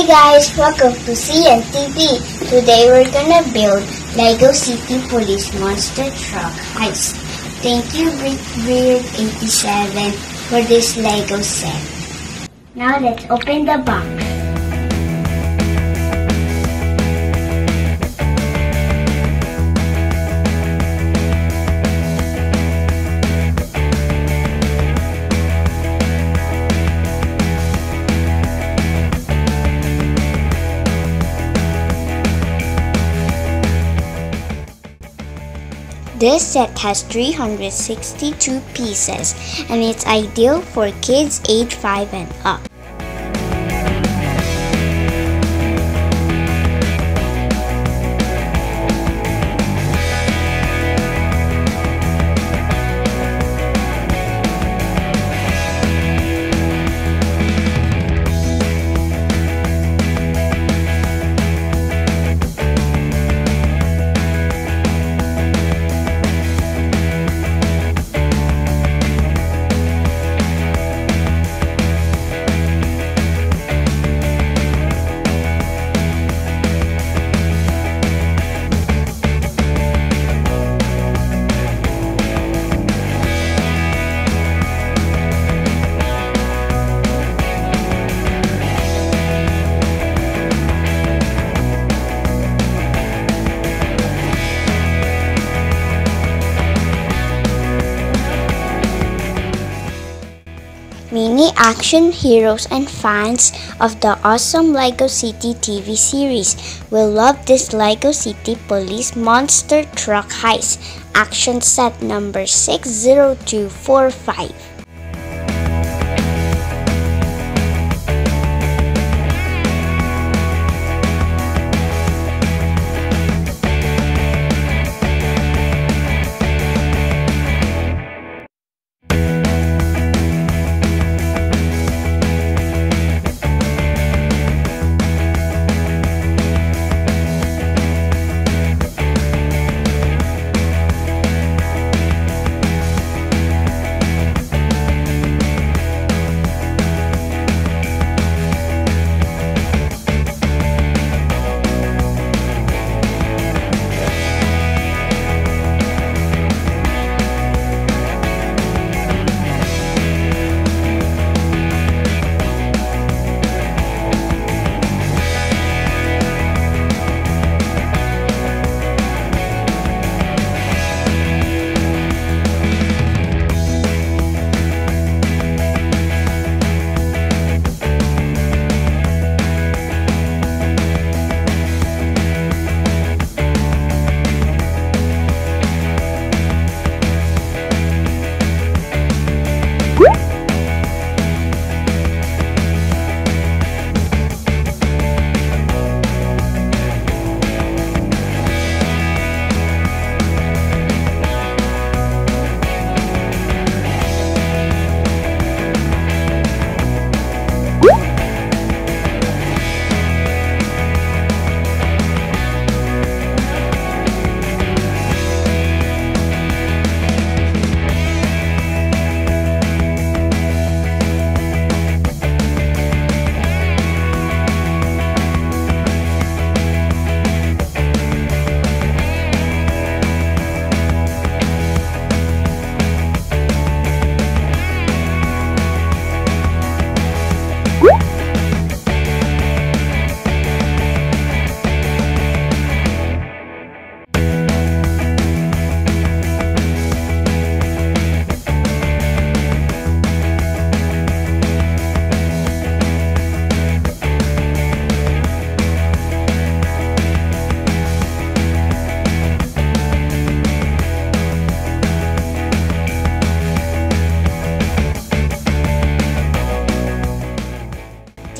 guys, welcome to Xianne TV. Today we're gonna build Lego City Police Monster Truck Heist. Thank you Brickbeard87 for this Lego set. Now let's open the box. This set has 362 pieces and it's ideal for kids age 5 and up. Many action heroes and fans of the awesome Lego City TV series will love this Lego City Police Monster Truck Heist action set number 60245.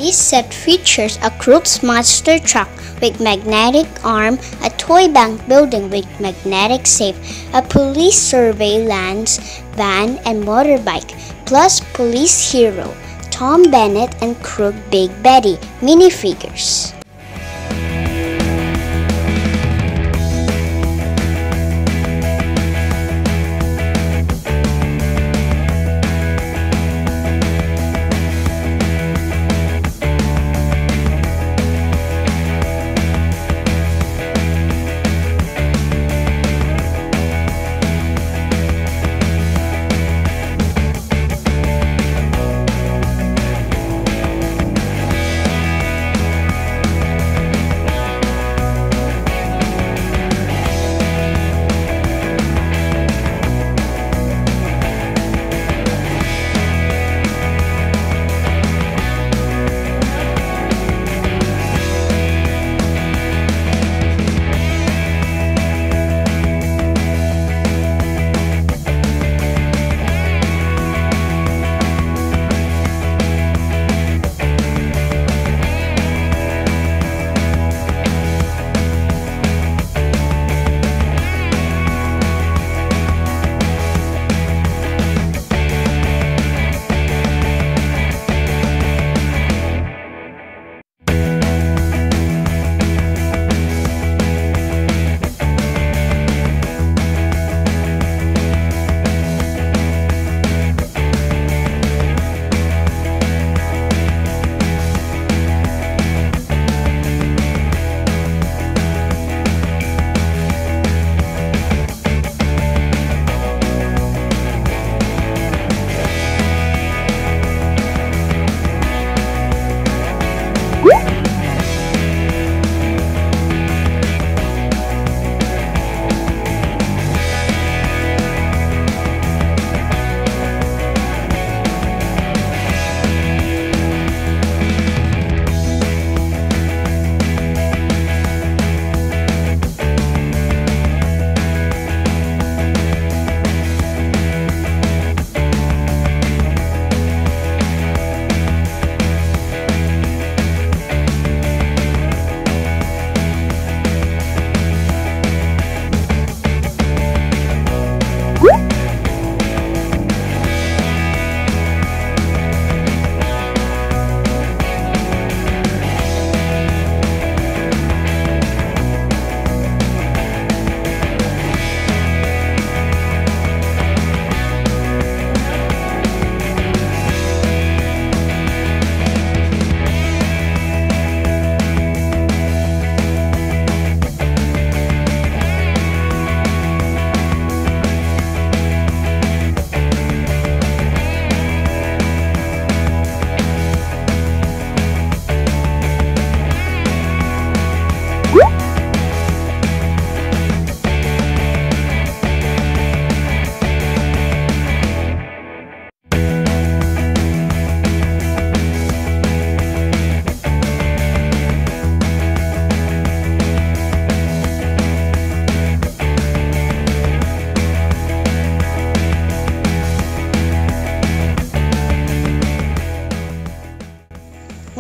This set features a Crooks monster truck with magnetic arm, a toy bank building with magnetic safe, a police surveillance van and motorbike, plus police hero, Tom Bennett and Crook Big Betty minifigures.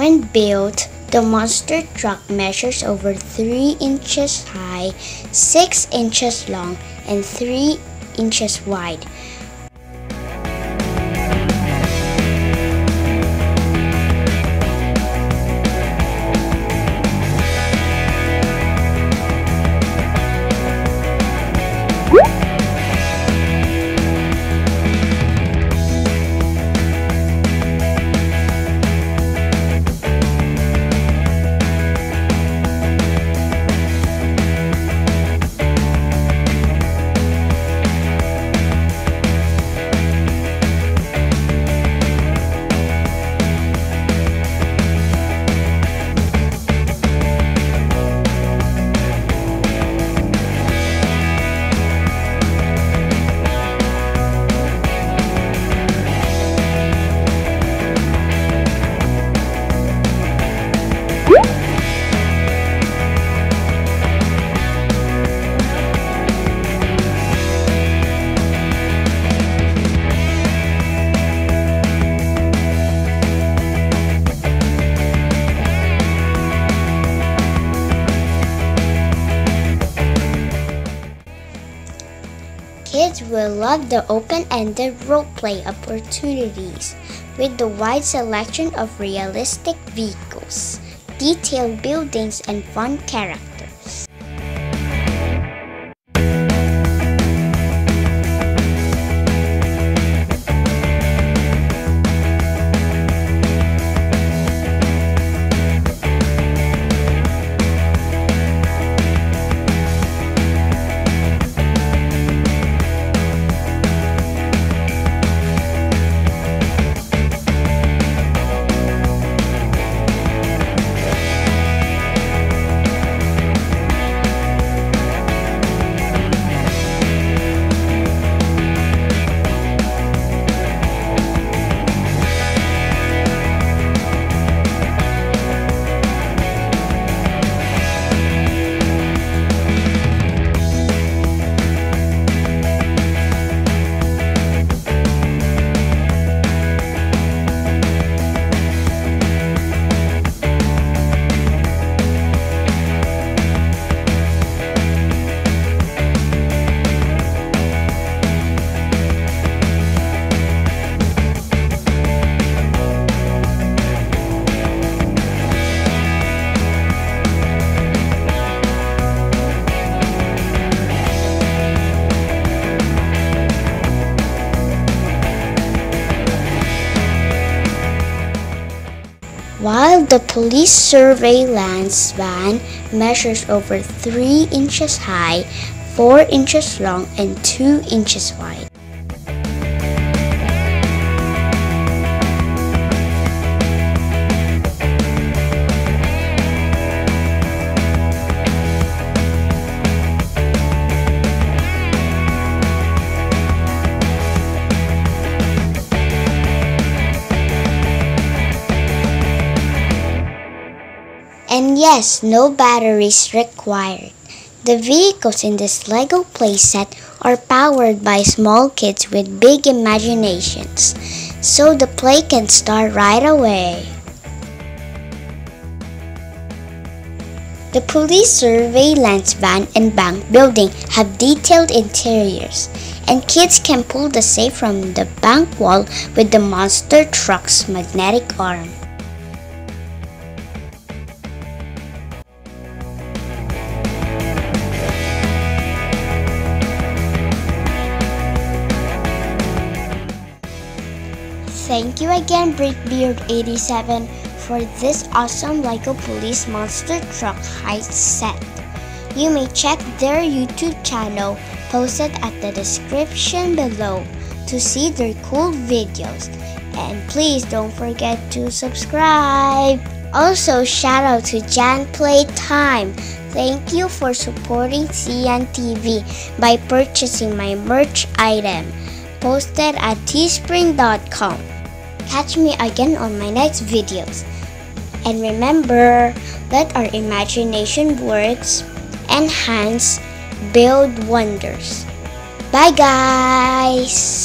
When built, the monster truck measures over 3 inches high, 6 inches long, and 3 inches wide. Kids will love the open-ended role-play opportunities with the wide selection of realistic vehicles, detailed buildings, and fun characters. While the police surveillance van measures over 3 inches high, 4 inches long, and 2 inches wide. And yes, no batteries required. The vehicles in this LEGO playset are powered by small kids with big imaginations, so the play can start right away. The police surveillance van and bank building have detailed interiors, and kids can pull the safe from the bank wall with the monster truck's magnetic arm. Thank you again, Brickbeard87, for this awesome LEGO Police Monster Truck Heist set. You may check their YouTube channel posted at the description below to see their cool videos. And please don't forget to subscribe. Also, shout out to Xianne Playtime. Thank you for supporting Xianne TV by purchasing my merch item posted at teespring.com. Catch me again on my next videos. And remember, let our imagination works, enhance, build wonders. Bye guys!